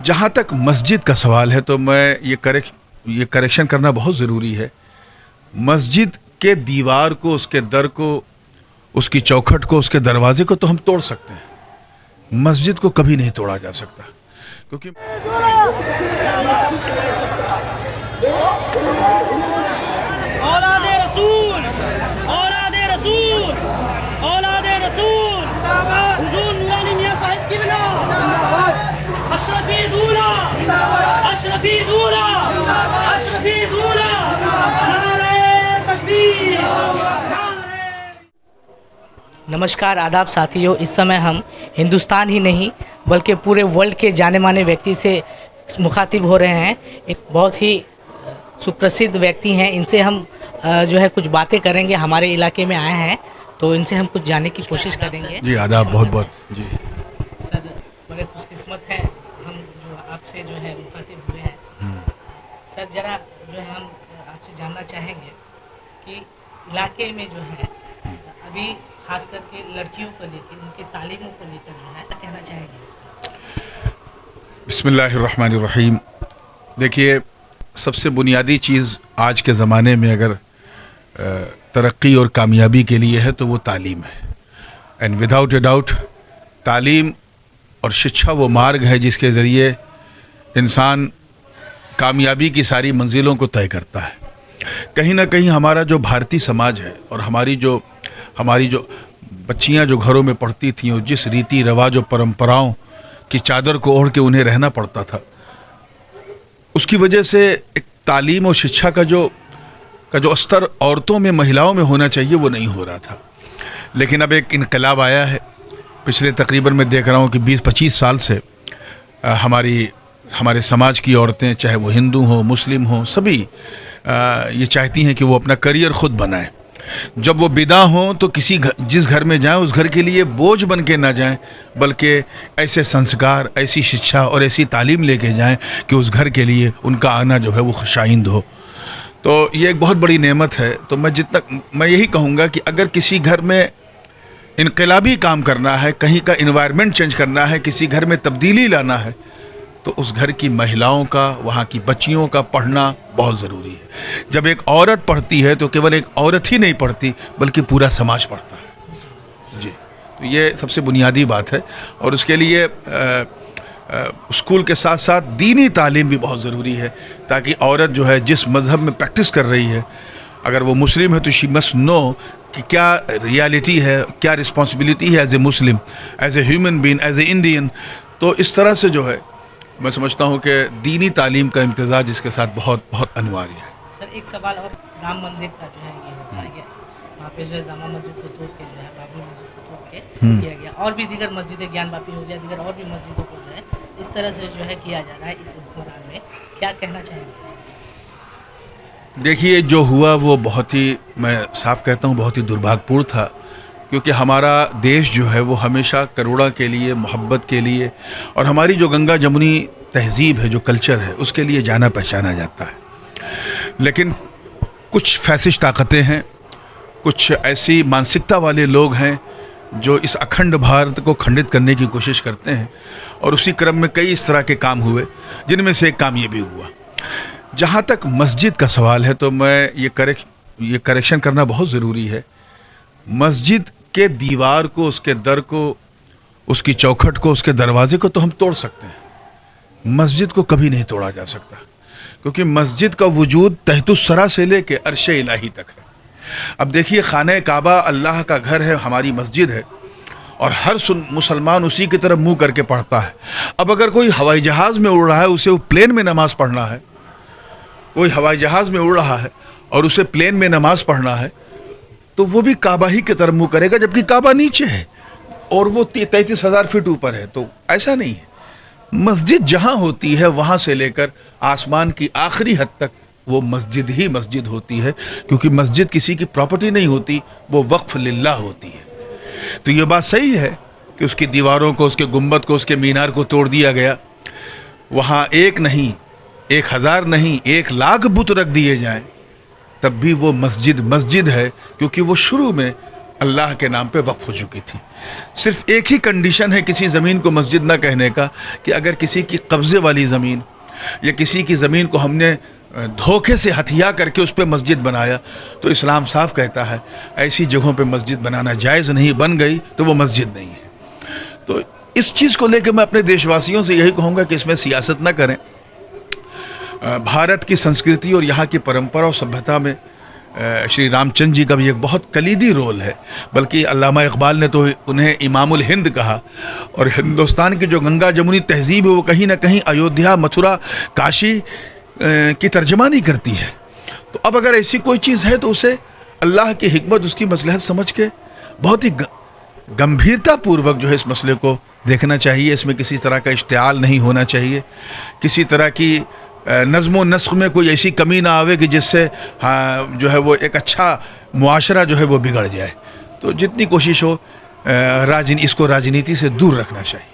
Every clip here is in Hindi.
जहाँ तक मस्जिद का सवाल है तो मैं ये करेक्शन करना बहुत ज़रूरी है। मस्जिद के दीवार को, उसके दर को, उसकी चौखट को, उसके दरवाजे को तो हम तोड़ सकते हैं, मस्जिद को कभी नहीं तोड़ा जा सकता, क्योंकि औलादे रसूल, औलादे रसूल, औलादे रसूल, हुजूर नूरानी मियां साहिब किबला, अशरफी दूल्हा, अशरफी दूल्हा, अशरफी दूल्हा, नारे तकबीर। नमस्कार, आदाब साथियों। इस समय हम हिंदुस्तान ही नहीं बल्कि पूरे वर्ल्ड के जाने माने व्यक्ति से मुखातिब हो रहे हैं। एक बहुत ही सुप्रसिद्ध व्यक्ति हैं, इनसे हम जो है कुछ बातें करेंगे। हमारे इलाके में आए हैं तो इनसे हम कुछ जानने की कोशिश करेंगे। जी आदाब, बहुत बहुत जी सर, बड़े खुशकिस्मत हैं हम जो आपसे जो है मुखातिब हुए हैं। सर, ज़रा जो है हम आपसे जानना चाहेंगे कि इलाके में जो है अभी खास करके लड़कियों को लेकर, उनके तालीमों को लेकर जो है कहना चाहेंगे। बिस्मिल्लाहिर्रहमानिर्रहीम। देखिए, सबसे बुनियादी चीज़ आज के ज़माने में अगर तरक्की और कामयाबी के लिए है तो वो तालीम है। एंड विदाउट ए डाउट तालीम और शिक्षा वो मार्ग है जिसके ज़रिए इंसान कामयाबी की सारी मंजिलों को तय करता है। कहीं ना कहीं हमारा जो भारतीय समाज है और हमारी जो बच्चियां जो घरों में पढ़ती थीं और जिस रीति रिवाज और परंपराओं की चादर को ओढ़ के उन्हें रहना पड़ता था, उसकी वजह से एक तालीम और शिक्षा का जो स्तर औरतों में, महिलाओं में होना चाहिए वो नहीं हो रहा था। लेकिन अब एक इनकलाब आया है। पिछले तकरीबन मैं देख रहा हूँ कि 20-25 साल से हमारे समाज की औरतें, चाहे वो हिंदू हों, मुस्लिम हों, सभी ये चाहती हैं कि वो अपना करियर खुद बनाएं। जब वो विदा हों तो जिस घर में जाएं उस घर के लिए बोझ बन के ना जाएं, बल्कि ऐसे संस्कार, ऐसी शिक्षा और ऐसी तालीम लेके जाएं कि उस घर के लिए उनका आना जो है वो खुशाइंद हो। तो ये एक बहुत बड़ी नेमत है। तो मैं यही कहूँगा कि अगर किसी घर में इनकलाबी काम करना है, कहीं का इन्वायरमेंट चेंज करना है, किसी घर में तब्दीली लाना है, तो उस घर की महिलाओं का, वहाँ की बच्चियों का पढ़ना बहुत ज़रूरी है। जब एक औरत पढ़ती है तो केवल एक औरत ही नहीं पढ़ती बल्कि पूरा समाज पढ़ता है। जी, तो ये सबसे बुनियादी बात है। और उसके लिए स्कूल के साथ साथ दीनी तालीम भी बहुत ज़रूरी है, ताकि औरत जो है जिस मज़हब में प्रैक्टिस कर रही है, अगर वो मुस्लिम है तो शी मस्ट नो कि क्या रियलिटी है, क्या रिस्पॉन्सिबिलिटी है as a Muslim, as a human being, as a Indian. तो इस तरह से जो है मैं समझता हूँ कि दीनी तालीम का इम्तिज़ाज इसके साथ बहुत बहुत अनिवार्य है। सर, एक सवाल और, राम मंदिर का जो है ये होता है, वहाँ पे जो है जामा मस्जिद को तोड़ के जो है बाबरी मस्जिद को तोड़ के किया गया, और भी दीगर मस्जिदें, ज्ञान वापी हो गया, दीगर और भी मस्जिदों को जो है इस तरह से जो है किया जा रहा है इस हुक्मरान में, क्या कहना चाहेंगे? देखिए, जो हुआ वो बहुत ही, मैं साफ कहता हूँ, बहुत ही दुर्भाग्यपूर्ण था, क्योंकि हमारा देश जो है वो हमेशा करुणा के लिए, मोहब्बत के लिए और हमारी जो गंगा जमुनी तहजीब है, जो कल्चर है, उसके लिए जाना पहचाना जाता है। लेकिन कुछ फैसिश ताकतें हैं, कुछ ऐसी मानसिकता वाले लोग हैं जो इस अखंड भारत को खंडित करने की कोशिश करते हैं, और उसी क्रम में कई इस तरह के काम हुए, जिनमें से एक काम ये भी हुआ। जहाँ तक मस्जिद का सवाल है तो मैं ये करेक्शन करना बहुत ज़रूरी है। मस्जिद के दीवार को, उसके दर को, उसकी चौखट को, उसके दरवाजे को तो हम तोड़ सकते हैं, मस्जिद को कभी नहीं तोड़ा जा सकता, क्योंकि मस्जिद का वजूद तहतुस्सरा से लेके अर्श इलाही तक है। अब देखिए, खाने काबा अल्लाह का घर है, हमारी मस्जिद है, और हर मुसलमान उसी की तरफ मुंह करके पढ़ता है। अब अगर कोई हवाई जहाज़ में उड़ रहा है, उसे प्लेन में नमाज़ पढ़ना है, कोई हवाई जहाज़ में उड़ रहा है और उसे प्लेन में नमाज़ पढ़ना है, तो वो भी काबा ही की तरफ मुंह करेगा, जबकि काबा नीचे है और वो 33,000 फीट ऊपर है। तो ऐसा नहीं है। मस्जिद जहाँ होती है वहाँ से लेकर आसमान की आखिरी हद तक वो मस्जिद ही मस्जिद होती है, क्योंकि मस्जिद किसी की प्रॉपर्टी नहीं होती, वो वक्फ लिल्लाह होती है। तो ये बात सही है कि उसकी दीवारों को, उसके गुंबद को, उसके मीनार को तोड़ दिया गया। वहाँ एक नहीं, 1000 नहीं, 1,00,000 बुत रख दिए जाएं, तब भी वो मस्जिद मस्जिद है, क्योंकि वो शुरू में अल्लाह के नाम पे वक्फ हो चुकी थी। सिर्फ एक ही कंडीशन है किसी ज़मीन को मस्जिद ना कहने का, कि अगर किसी की कब्ज़े वाली ज़मीन या किसी की ज़मीन को हमने धोखे से हथिया करके उस पर मस्जिद बनाया, तो इस्लाम साफ कहता है ऐसी जगहों पे मस्जिद बनाना जायज़ नहीं, बन गई तो वो मस्जिद नहीं है। तो इस चीज़ को लेकर मैं अपने देशवासियों से यही कहूँगा कि इसमें सियासत ना करें। भारत की संस्कृति और यहाँ की परंपरा और सभ्यता में श्री रामचंद्र जी का भी एक बहुत कलीदी रोल है। बल्कि अल्लामा इकबाल ने तो उन्हें इमामुल हिंद कहा, और हिंदुस्तान की जो गंगा जमुनी तहजीब है वो कहीं ना कहीं अयोध्या, मथुरा, काशी की तर्जमानी करती है। तो अब अगर ऐसी कोई चीज़ है तो उसे अल्लाह की हिकमत, उसकी मसलहत समझ के बहुत ही गंभीरता पूर्वक जो है इस मसले को देखना चाहिए। इसमें किसी तरह का इश्तिआल नहीं होना चाहिए, किसी तरह की नज़्म नस्ख में कोई ऐसी कमी ना आवे कि जिससे जो है वो एक अच्छा मुआशरा जो है वो बिगड़ जाए। तो जितनी कोशिश हो इसको राजनीति से दूर रखना चाहिए।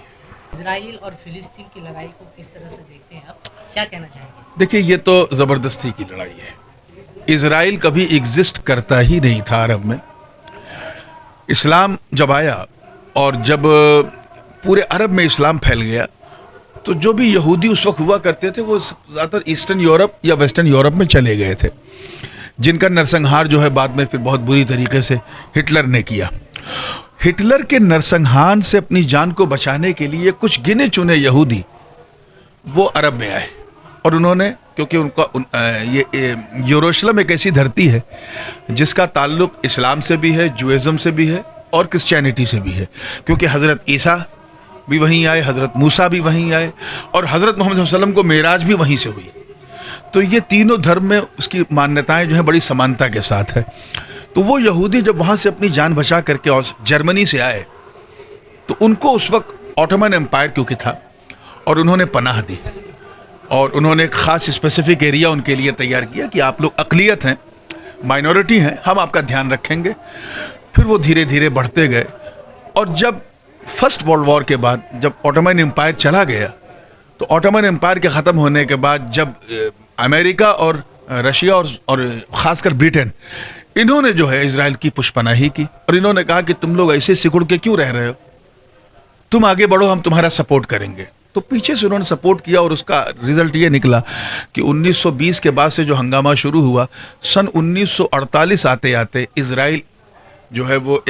इजराइल और फिलिस्तीन की लड़ाई को किस तरह से देखते हैं आप, क्या कहना चाहेंगे? देखिए, ये तो ज़बरदस्ती की लड़ाई है। इजराइल कभी एग्जिस्ट करता ही नहीं था अरब में। इस्लाम जब आया और जब पूरे अरब में इस्लाम फैल गया, तो जो भी यहूदी उस वक्त हुआ करते थे वो ज़्यादातर ईस्टर्न यूरोप या वेस्टर्न यूरोप में चले गए थे, जिनका नरसंहार जो है बाद में फिर बहुत बुरी तरीके से हिटलर ने किया। हिटलर के नरसंहार से अपनी जान को बचाने के लिए कुछ गिने चुने यहूदी वो अरब में आए, और उन्होंने, क्योंकि ये यरूशलेम एक ऐसी धरती है जिसका ताल्लुक इस्लाम से भी है, जुइज़्म से भी है और क्रिश्चियनिटी से भी है, क्योंकि हज़रत ईसा भी वहीं आए, हज़रत मूसा भी वहीं आए, और हज़रत मोहम्मद वसल्लम को मेराज भी वहीं से हुई। तो ये तीनों धर्म में उसकी मान्यताएं जो है बड़ी समानता के साथ है। तो वो यहूदी जब वहाँ से अपनी जान बचा करके और जर्मनी से आए, तो उनको उस वक्त ऑटोमन एम्पायर क्योंकि था, और उन्होंने पनाह दी, और उन्होंने एक ख़ास स्पेसिफिक एरिया उनके लिए तैयार किया कि आप लोग अक़लियत हैं, माइनॉरिटी हैं, हम आपका ध्यान रखेंगे। फिर वो धीरे धीरे बढ़ते गए, और जब फर्स्ट वर्ल्ड वॉर के बाद जब ऑटोमन एम्पायर चला गया, तो ऑटोमन एम्पायर के ख़त्म होने के बाद जब अमेरिका और रशिया और ख़ासकर ब्रिटेन, इन्होंने जो है इजराइल की पुष्पनाही की, और इन्होंने कहा कि तुम लोग ऐसे सिकुड़ के क्यों रह रहे हो, तुम आगे बढ़ो, हम तुम्हारा सपोर्ट करेंगे। तो पीछे से उन्होंने सपोर्ट किया, और उसका रिजल्ट ये निकला कि 1920 के बाद से जो हंगामा शुरू हुआ, सन 1948 आते आते इजराइल जो है वो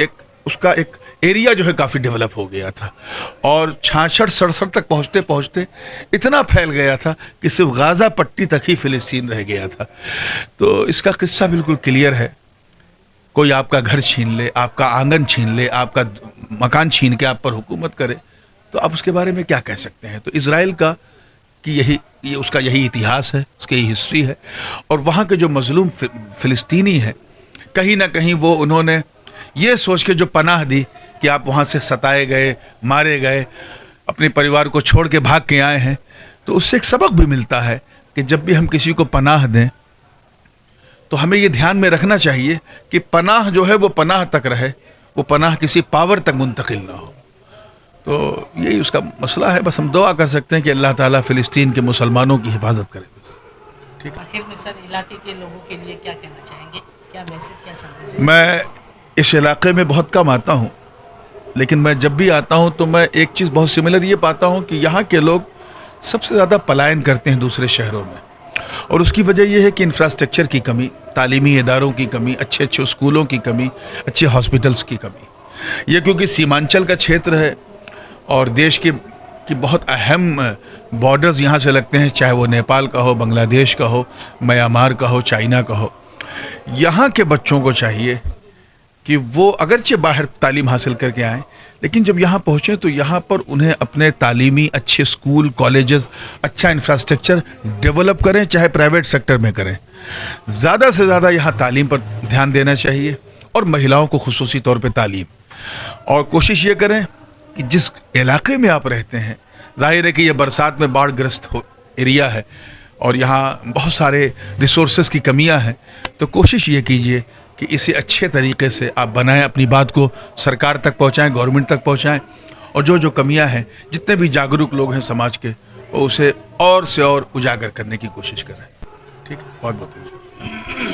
उसका एक एरिया जो है काफ़ी डेवलप हो गया था, और 66-67 तक पहुँचते पहुँचते इतना फैल गया था कि सिर्फ गाज़ा पट्टी तक ही फ़िलिस्तीन रह गया था। तो इसका किस्सा बिल्कुल क्लियर है। कोई आपका घर छीन ले, आपका आंगन छीन ले, आपका मकान छीन के आप पर हुकूमत करे, तो आप उसके बारे में क्या कह सकते हैं। तो इजराइल का कि उसका यही इतिहास है, उसकी यही हिस्ट्री है, और वहाँ के जो मजलूम फ़िलिस्तीनी हैं, कहीं ना कहीं वो उन्होंने ये सोच के जो पनाह दी कि आप वहाँ से सताए गए, मारे गए, अपने परिवार को छोड़ के भाग के आए हैं, तो उससे एक सबक भी मिलता है कि जब भी हम किसी को पनाह दें तो हमें ये ध्यान में रखना चाहिए कि पनाह जो है वो पनाह तक रहे, वो पनाह किसी पावर तक मुंतकिल ना हो। तो यही उसका मसला है। बस हम दुआ कर सकते हैं कि अल्लाह ताला फ़िलिस्तीन के मुसलमानों की हिफाजत करे। बस ठीक है। आखिर में सर, इलाके के लोगों के लिए क्या कहना चाहेंगे, क्या मैसेज, क्या संदेश? मैं इस इलाके में बहुत कम आता हूँ, लेकिन मैं जब भी आता हूँ तो मैं एक चीज़ बहुत सिमिलर ये पाता हूँ कि यहाँ के लोग सबसे ज़्यादा पलायन करते हैं दूसरे शहरों में, और उसकी वजह यह है कि इंफ्रास्ट्रक्चर की कमी, तालीमी इदारों की कमी, अच्छे अच्छे स्कूलों की कमी, अच्छे हॉस्पिटल्स की कमी। ये क्योंकि सीमांचल का क्षेत्र है और देश की बहुत अहम बॉर्डर्स यहाँ से लगते हैं, चाहे वो नेपाल का हो, बांग्लादेश का हो, म्यांमार का हो, चाइना का हो। यहाँ के बच्चों को चाहिए कि वो अगरचे बाहर तालीम हासिल करके आएँ, लेकिन जब यहाँ पहुँचें तो यहाँ पर उन्हें अपने तालीमी अच्छे स्कूल, कॉलेजेस, अच्छा इंफ्रास्ट्रक्चर डेवलप करें, चाहे प्राइवेट सेक्टर में करें। ज़्यादा से ज़्यादा यहाँ तालीम पर ध्यान देना चाहिए, और महिलाओं को खुसूसी तौर पे तालीम, और कोशिश ये करें कि जिस इलाके में आप रहते हैं, जाहिर है कि ये बरसात में बाढ़ ग्रस्त एरिया है और यहाँ बहुत सारे रिसोर्सेज की कमियाँ हैं, तो कोशिश ये कीजिए कि इसे अच्छे तरीके से आप बनाएं, अपनी बात को सरकार तक पहुंचाएं, गवर्नमेंट तक पहुंचाएं, और जो कमियां हैं, जितने भी जागरूक लोग हैं समाज के, वो उसे और से और उजागर करने की कोशिश करें। ठीक है, बहुत बहुत धन्यवाद।